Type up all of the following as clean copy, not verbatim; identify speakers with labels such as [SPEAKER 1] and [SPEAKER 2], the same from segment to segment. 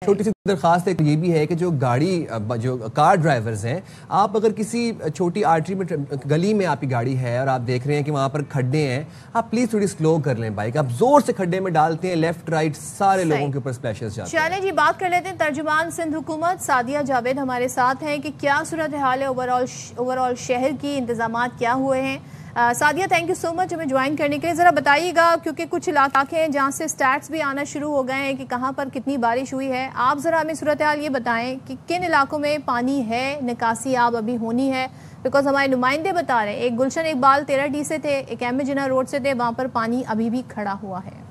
[SPEAKER 1] छोटी सी दरखास्त एक ये भी है कि जो जो कार ड्राइवर्स हैं, आप अगर किसी छोटी आर्टरी में गली में आपकी गाड़ी है और आप देख रहे हैं कि वहाँ पर खड्डे हैं, आप प्लीज थोड़ी स्लो कर लें बाइक। आप जोर से खड्डे में डालते हैं, लेफ्ट राइट सारे लोगों के ऊपर स्प्लैशेस जाते हैं।
[SPEAKER 2] चलें जी, बात कर लेते हैं तर्जुमान सिंध हुकूमत सादिया जावेद हमारे साथ हैं कि क्या सूरत हाल है ओवरऑल शहर की, इंतजामात क्या हुए हैं। Sadia, thank you so much हमें ज्वाइन करने के लिए। ज़रा बताइएगा, क्योंकि कुछ इलाके हैं जहाँ से स्टैट्स भी आना शुरू हो गए हैं कि कहाँ पर कितनी बारिश हुई है। आप ज़रा हमें सूरत हाल ये बताएं कि किन इलाकों में पानी है, निकासी आप अभी होनी है, बिकॉज हमारे नुमाइंदे बता रहे हैं एक गुलशन इकबाल 13D से थे, एक एम जिना रोड से थे, वहाँ पर पानी अभी भी खड़ा हुआ है।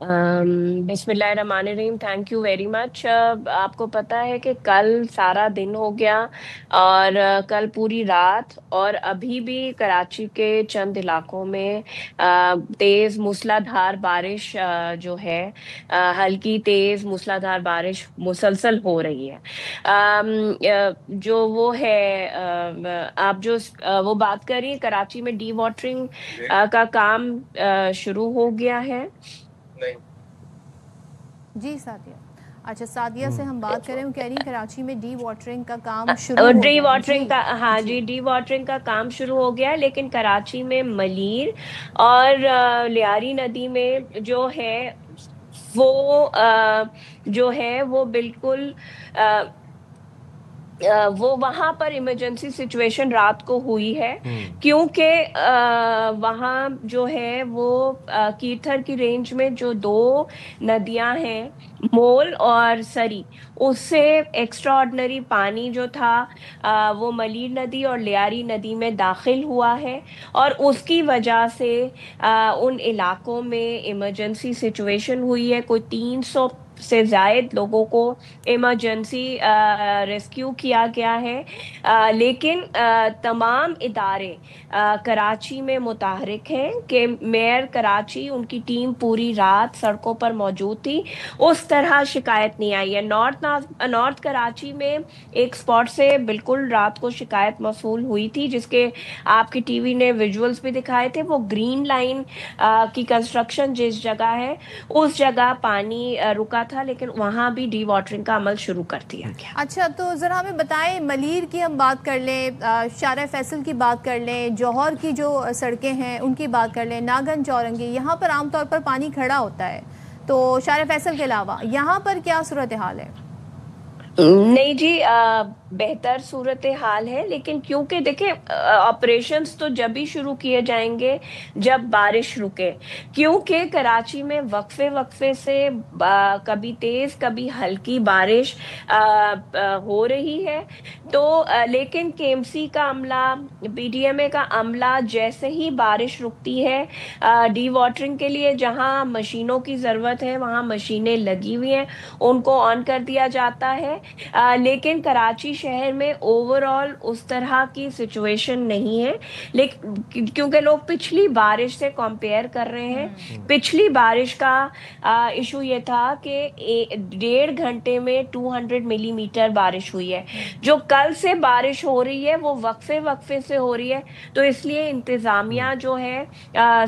[SPEAKER 3] बिस्मिल्लाहिर्रहमानिर्रहीम, थैंक यू वेरी मच। आपको पता है कि कल सारा दिन हो गया और कल पूरी रात और अभी भी कराची के चंद इलाकों में तेज़ मूसलाधार बारिश जो है, हल्की तेज़ मूसलाधार बारिश मुसलसल हो रही है। जो वो है, आप जो वो बात करिए, कराची में डी वाटरिंग का काम शुरू हो गया है।
[SPEAKER 2] जी सादिया, अच्छा सादिया से हम बात करें, वो कह रही कराची में डी वाटरिंग का काम शुरू हो गया।
[SPEAKER 3] डी वाटरिंग का, हाँ जी, डी वाटरिंग का काम शुरू हो गया, लेकिन कराची में मलीर और लियारी नदी में जो है वो बिल्कुल वो वहां पर इमरजेंसी सिचुएशन रात को हुई है, क्योंकि वहां जो है वो कीथर की रेंज में जो दो नदियां हैं, मोल और सरी, उससे एक्स्ट्रा ऑर्डिनरी पानी जो था वो मलीर नदी और लियारी नदी में दाखिल हुआ है और उसकी वजह से उन इलाकों में इमरजेंसी सिचुएशन हुई है। कोई 300 से ज़ायद लोगों को इमरजेंसी रेस्क्यू किया गया है, लेकिन तमाम इदारे कराची में मुतहरिक हैं कि मेयर कराची, उनकी टीम पूरी रात सड़कों पर मौजूद थी, उस तरह शिकायत नहीं आई है। नॉर्थ कराची में एक स्पॉट से बिल्कुल रात को शिकायत मौसूल हुई थी, जिसके आपकी टीवी ने विजुअल्स भी दिखाए थे। वो ग्रीन लाइन की कंस्ट्रक्शन जिस जगह है, उस जगह पानी रुका था, लेकिन वहां भी डी वाटरिंग का अमल शुरू कर दिया गया।
[SPEAKER 2] अच्छा, तो जरा हमें बताएं, मलीर की हम बात कर लें, शारा फैसल की बात कर लें, जौहर की जो सड़कें हैं उनकी बात कर लें, नागन चौरंगी, यहाँ पर आमतौर पर पानी खड़ा होता है, तो शारा फैसल के अलावा यहाँ पर क्या सूरत हाल है?
[SPEAKER 3] नहीं जी, बेहतर सूरत हाल है, लेकिन क्योंकि देखिए ऑपरेशंस तो जब भी शुरू किए जाएंगे जब बारिश रुके, क्योंकि कराची में वक्फे से कभी तेज कभी हल्की बारिश हो रही है। तो लेकिन केएमसी का अमला, पीडीएमए का अमला, जैसे ही बारिश रुकती है डी वाटरिंग के लिए जहां मशीनों की ज़रूरत है वहां मशीनें लगी हुई हैं, उनको ऑन कर दिया जाता है। लेकिन कराची शहर में ओवरऑल उस तरह की सिचुएशन नहीं है, लेकिन क्योंकि लोग पिछली बारिश से कंपेयर कर रहे हैं। पिछली बारिश का इशू ये था कि 1.5 घंटे में 200 मिलीमीटर बारिश हुई है। जो कल से बारिश हो रही है वो वक्फे से हो रही है, तो इसलिए इंतजामिया जो है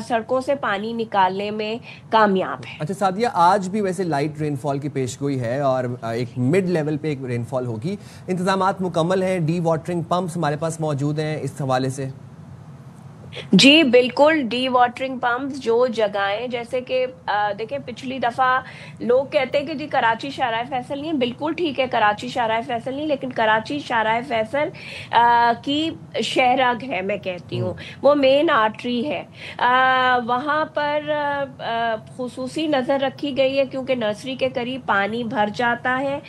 [SPEAKER 3] सड़कों से पानी निकालने में कामयाब है।
[SPEAKER 1] अच्छा सादिया, आज भी वैसे लाइट रेनफॉल की पेशगोई है और एक मिड लेवल पे एक रेनफॉल होगी, इंतजामात मुकम्मल हैं, डी वाटरिंग पंप्स हमारे पास मौजूद हैं इस हवाले से?
[SPEAKER 3] जी बिल्कुल, डी वाटरिंग पंप्स जो जगहें, जैसे कि देखें पिछली दफ़ा लोग कहते हैं कि जी कराची शाहराह फैसल नहीं है। बिल्कुल ठीक है, कराची शाहराह फैसल नहीं, लेकिन कराची शाहराह फैसल की शहरग है, मैं कहती हूँ वो मेन आर्टरी है। वहाँ पर खुसूसी नज़र रखी गई है, क्योंकि नर्सरी के करीब पानी भर जाता है।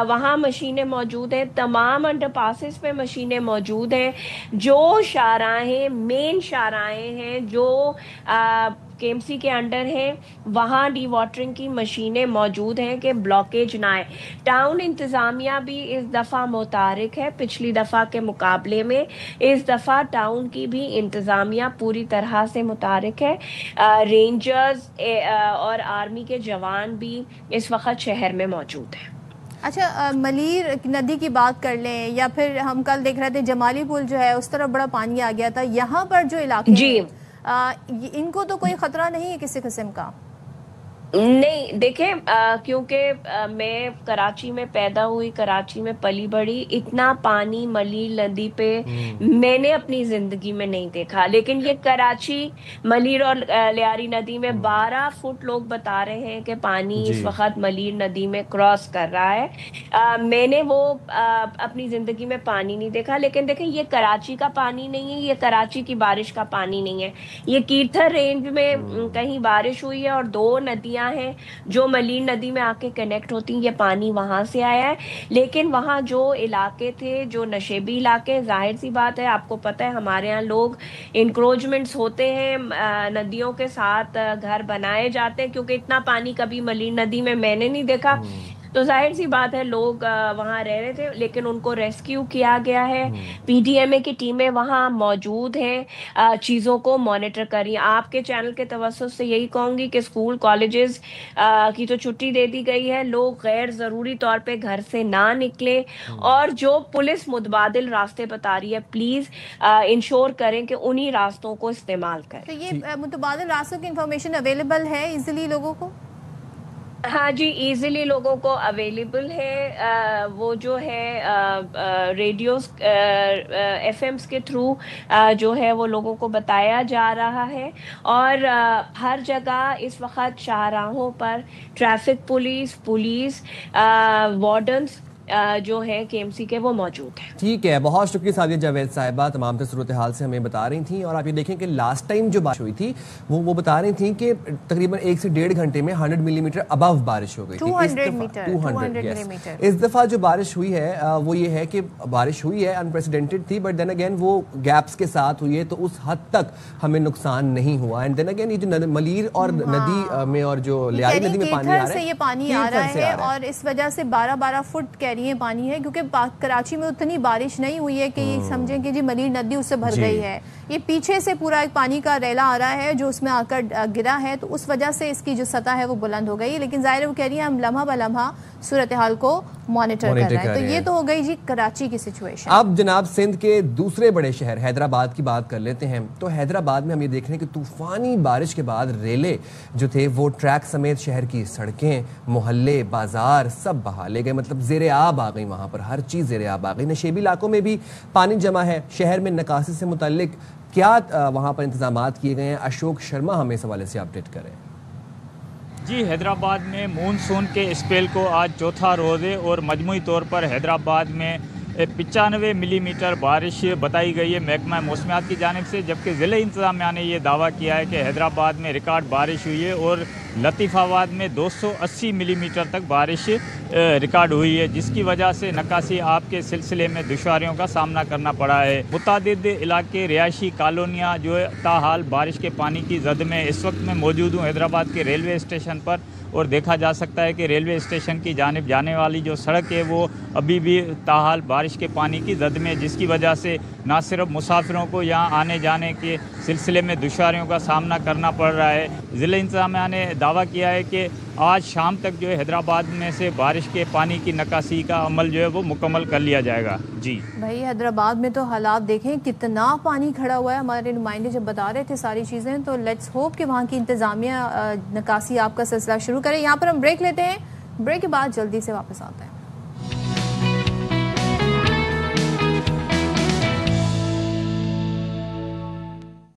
[SPEAKER 3] वहाँ मशीनें मौजूद हैं, तमाम अंडरपासेस पे मशीनें मौजूद हैं। जो शाहराहें, मेन शाहराहें हैं जो केएमसी के अंडर हैं, वहाँ डी वाटरिंग की मशीनें मौजूद हैं कि ब्लॉकेज ना आए। टाउन इंतज़ामिया भी इस दफ़ा मुतारिक है, पिछली दफ़ा के मुकाबले में इस दफ़ा टाउन की भी इंतज़ामिया पूरी तरह से मुतारिक है। रेंजर्स और आर्मी के जवान भी इस वक्त शहर में मौजूद हैं।
[SPEAKER 2] अच्छा, मलीर नदी की बात कर लें, या फिर हम कल देख रहे थे जमाली पुल जो है उस तरफ बड़ा पानी आ गया था, यहाँ पर जो इलाके हैं इनको तो कोई खतरा नहीं है किसी किस्म का?
[SPEAKER 3] नहीं देखें, क्योंकि मैं कराची में पैदा हुई, कराची में पली बढ़ी, इतना पानी मलीर नदी पे मैंने अपनी जिंदगी में नहीं देखा। लेकिन ये कराची मलीर और लियारी नदी में 12 फुट लोग बता रहे हैं कि पानी इस वक्त मलीर नदी में क्रॉस कर रहा है। मैंने वो अपनी जिंदगी में पानी नहीं देखा। लेकिन देखें, ये कराची का पानी नहीं है, ये कराची की बारिश का पानी नहीं है। ये कीर्थर रेंज में कहीं बारिश हुई है और 2 नदियां हैं जो मलीर नदी में आके कनेक्ट होती हैं, ये पानी वहां से आया है। लेकिन वहां जो इलाके थे, जो नशेबी इलाके, जाहिर सी बात है, आपको पता है हमारे यहाँ लोग इंक्रोचमेंट्स होते हैं, नदियों के साथ घर बनाए जाते हैं, क्योंकि इतना पानी कभी मलीर नदी में मैंने नहीं देखा। तो जाहिर सी बात है लोग वहां रह रहे थे, लेकिन उनको रेस्क्यू किया गया है। पीडीएमए की टीमें वहां मौजूद हैं, चीज़ों को मॉनिटर कर रही हैं। आपके चैनल के तवज्जुह से यही कहूंगी कि स्कूल कॉलेजेस की तो छुट्टी दे दी गई है, लोग गैर ज़रूरी तौर पे घर से ना निकले, और जो पुलिस मुतबादिल रास्ते बता रही है, प्लीज़ इंश्योर करें कि उन्हीं रास्तों को इस्तेमाल करें।
[SPEAKER 2] तो ये मुतबादिल रास्तों की इंफॉर्मेशन अवेलेबल है इजीली लोगों को?
[SPEAKER 3] हाँ जी, इजीली लोगों को अवेलेबल है। वो जो है रेडियोस, एफएम्स के थ्रू जो है वो लोगों को बताया जा रहा है। और हर जगह इस वक्त शाहराहों पर ट्रैफिक पुलिस वार्डन्स जो है केएमसी के, वो मौजूद है।
[SPEAKER 1] ठीक है, बहुत शुक्रिया सादिया जावेद साहिबा, तमाम तर सूरत हाल से हमें बता रही थी। और आप ये देखें कि लास्ट टाइम जो बारिश हुई थी वो बता रही थी कि तकरीबन 1 से 1.5 घंटे में 100 मिलीमीटर अबव बारिश हो गई थी।
[SPEAKER 2] 200 मिलीमीटर।
[SPEAKER 1] इस दफा जो बारिश हुई है वो ये है कि बारिश हुई है, अनप्रेसिडेंटेड थी, बट देन अगेन वो गैप्स के साथ हुई है, तो उस हद तक हमें नुकसान नहीं हुआ। एंड देन अगेन ये जो मलीर और नदी में और जो लियारी नदी में पानी आ रहा है,
[SPEAKER 2] ये पानी आ रहा है, और इस वजह से 12-12 फुट कह रही है पानी है, क्योंकि कराची में उतनी बारिश नहीं हुई है कि ये समझें कि जी मलीर नदी उससे भर गई है। ये पीछे से पूरा एक पानी का रैला आ रहा है जो उसमें आकर गिरा है, तो उस वजह से इसकी जो सतह है वो बुलंद हो गई। लेकिन जाहिर है वो कह रही है हम लम्हा ब लम्हा सूरत हाल को मॉनिटर कर रहे हैं। तो ये तो हो गई जी कराची की सिचुएशन।
[SPEAKER 1] अब जनाब सिंध के दूसरे बड़े शहर हैदराबाद की बात कर लेते हैं। तो हैदराबाद में हम ये देख रहे हैं कि तूफानी बारिश के बाद रेले जो थे वो ट्रैक समेत शहर की सड़कें, मोहल्ले, बाजार सब बहा ले गए। मतलब ज़ेरे आब आ गई, वहाँ पर हर चीज़ ज़ेरे आब आ गई। नशेबी इलाकों में भी पानी जमा है। शहर में नकासी से मुतल्लिक क्या वहाँ पर इंतजामात किए गए हैं, अशोक शर्मा हमें इस हवाले से अपडेट करें।
[SPEAKER 4] जी, हैदराबाद में मानसून के स्पेल को आज चौथा रोज़ है और मजमूई तौर पर हैदराबाद में 95 मिलीमीटर बारिश बताई गई है महकमा मौसमियात की जानिब से। जबकि ज़िले इंतज़ामिया ने यह दावा किया है कि हैदराबाद में रिकॉर्ड बारिश हुई है और लतीफ़ाबाद में 280 मिलीमीटर तक बारिश रिकॉर्ड हुई है, जिसकी वजह से नकासी आप के सिलसिले में दुश्वारियों का सामना करना पड़ा है। मुतादिद इलाके, रिहायशी कॉलोनियाँ जो है ताहाल बारिश के पानी की जद में। इस वक्त मैं मौजूद हूँ हैदराबाद के रेलवे स्टेशन पर, और देखा जा सकता है कि रेलवे स्टेशन की जानिब जाने वाली जो सड़क है वो अभी भी ताहाल बारिश के पानी की जद में, जिसकी वजह से ना सिर्फ मुसाफिरों को यहाँ आने जाने के सिलसिले में दुश्वारियों का सामना करना पड़ रहा है। ज़िला इंतज़ामिया ने दावा किया है कि आज शाम तक जो है हैदराबाद में से बारिश के पानी की निकासी का अमल जो है वो मुकम्मल कर लिया जाएगा। जी
[SPEAKER 2] भाई, हैदराबाद में तो हालात देखें कितना पानी खड़ा हुआ है। हमारे नुमाइंदे जब बता रहे थे सारी चीज़ें, तो लेट्स होप कि वहाँ की इंतज़ामिया निकासी आपका सिलसिला शुरू करें। यहाँ पर हम ब्रेक लेते हैं, ब्रेक के बाद जल्दी से वापस आते हैं।